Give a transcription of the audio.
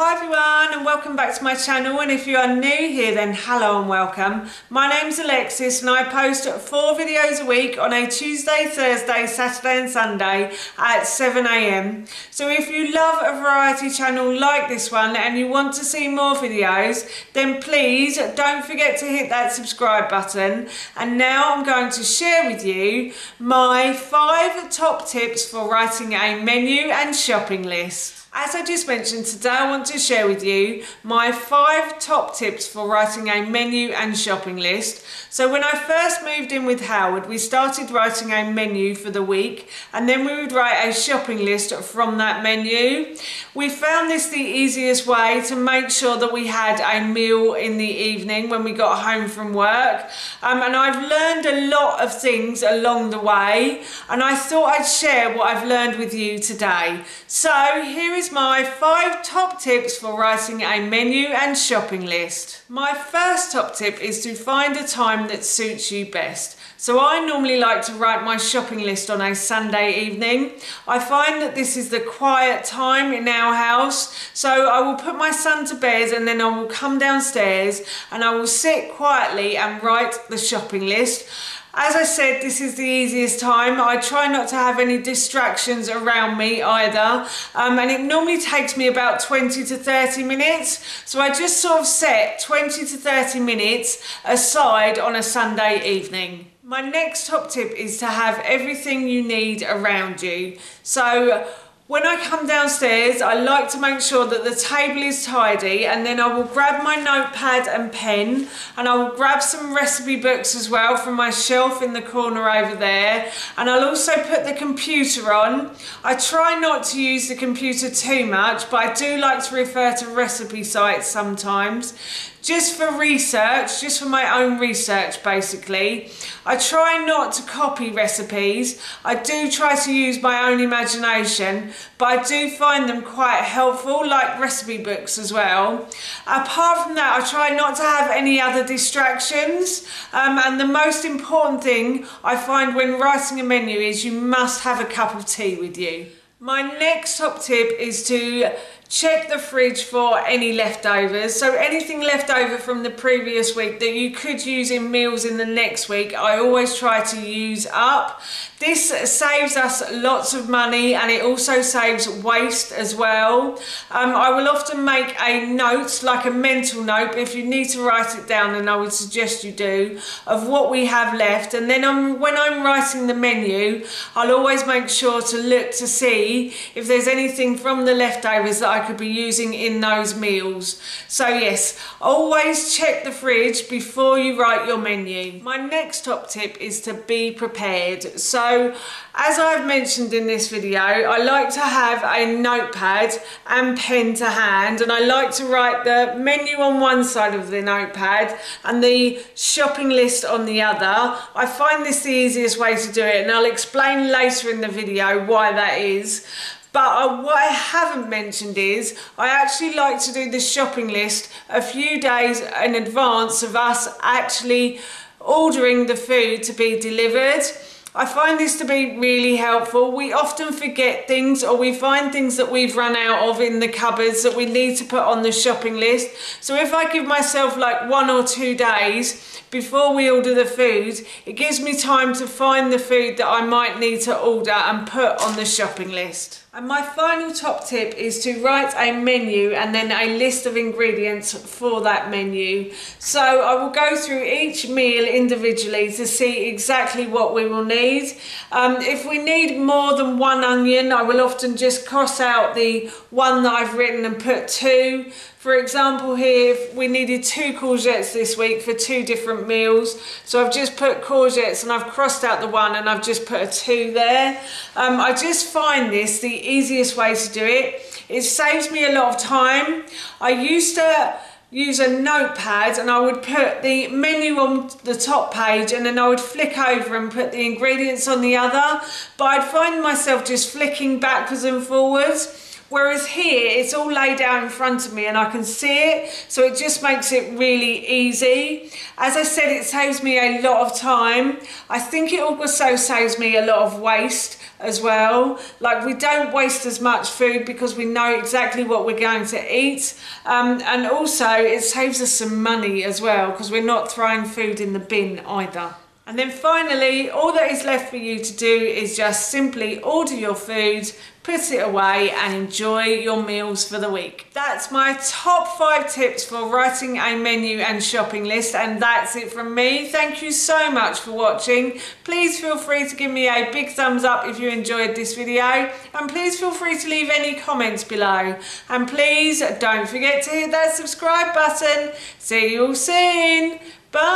Hi everyone and welcome back to my channel, and if you are new here then hello and welcome. My name's Alexis and I post 4 videos a week on a Tuesday, Thursday, Saturday and Sunday at 7 AM. So if you love a variety channel like this one and you want to see more videos, then please don't forget to hit that subscribe button. And now I'm going to share with you my 5 top tips for writing a menu and shopping list. As I just mentioned, today I want to share with you my 5 top tips for writing a menu and shopping list. So when I first moved in with Howard, we started writing a menu for the week and then we would write a shopping list from that menu. We found this the easiest way to make sure that we had a meal in the evening when we got home from work. And I've learned a lot of things along the way, and I thought I'd share what I've learned with you today. So here is my 5 top tips for writing a menu and shopping list. My first top tip is to find a time that suits you best. So I normally like to write my shopping list on a Sunday evening. I find that this is the quiet time in our house, so I will put my son to bed and then I will come downstairs and I will sit quietly and write the shopping list. As I said, this is the easiest time. I try not to have any distractions around me either, and it normally takes me about 20 to 30 minutes. So I just sort of set 20 to 30 minutes aside on a Sunday evening. My next top tip is to have everything you need around you. So when I come downstairs, I like to make sure that the table is tidy, and then I will grab my notepad and pen, and I will grab some recipe books as well from my shelf in the corner over there, and I'll also put the computer on. I try not to use the computer too much, but I do like to refer to recipe sites sometimes. Just for research, just for my own research basically. I try not to copy recipes. I do try to use my own imagination, but I do find them quite helpful, like recipe books as well. Apart from that, I try not to have any other distractions, and the most important thing I find when writing a menu is you must have a cup of tea with you. My next top tip is to check the fridge for any leftovers. So anything left over from the previous week that you could use in meals in the next week, I always try to use up. This saves us lots of money and it also saves waste as well. I will often make a note, like a mental note, if you need to write it down, and I would suggest you do, of what we have left. And then when I'm writing the menu, I'll always make sure to look to see if there's anything from the leftovers that I could be using in those meals. So yes, always check the fridge before you write your menu. My next top tip is to be prepared. So as I've mentioned in this video, I like to have a notepad and pen to hand, and I like to write the menu on one side of the notepad and the shopping list on the other. I find this the easiest way to do it, and I'll explain later in the video why that is. But what I haven't mentioned is I actually like to do the shopping list a few days in advance of us actually ordering the food to be delivered. I find this to be really helpful. We often forget things, or we find things that we've run out of in the cupboards that we need to put on the shopping list. So if I give myself like 1 or 2 days before we order the food, it gives me time to find the food that I might need to order and put on the shopping list. And my final top tip is to write a menu and then a list of ingredients for that menu. So I will go through each meal individually to see exactly what we will need. If we need more than 1 onion, I will often just cross out the one that I've written and put 2. For example here, if we needed 2 courgettes this week for 2 different meals, so I've just put courgettes and I've crossed out the 1 and I've just put a 2 there. I just find this the easiest way to do it. It saves me a lot of time. I used to use a notepad and I would put the menu on the top page and then I would flick over and put the ingredients on the other, but I'd find myself just flicking backwards and forwards. Whereas here, it's all laid out in front of me and I can see it, so it just makes it really easy. As I said, it saves me a lot of time. I think it also saves me a lot of waste. as well. Like, we don't waste as much food because we know exactly what we're going to eat. And also it saves us some money as well because we're not throwing food in the bin either. And then finally, all that is left for you to do is just simply order your food, put it away and enjoy your meals for the week. That's my top 5 tips for writing a menu and shopping list, and that's it from me. Thank you so much for watching. Please feel free to give me a big thumbs up if you enjoyed this video, and please feel free to leave any comments below. And please don't forget to hit that subscribe button. See you all soon. Bye.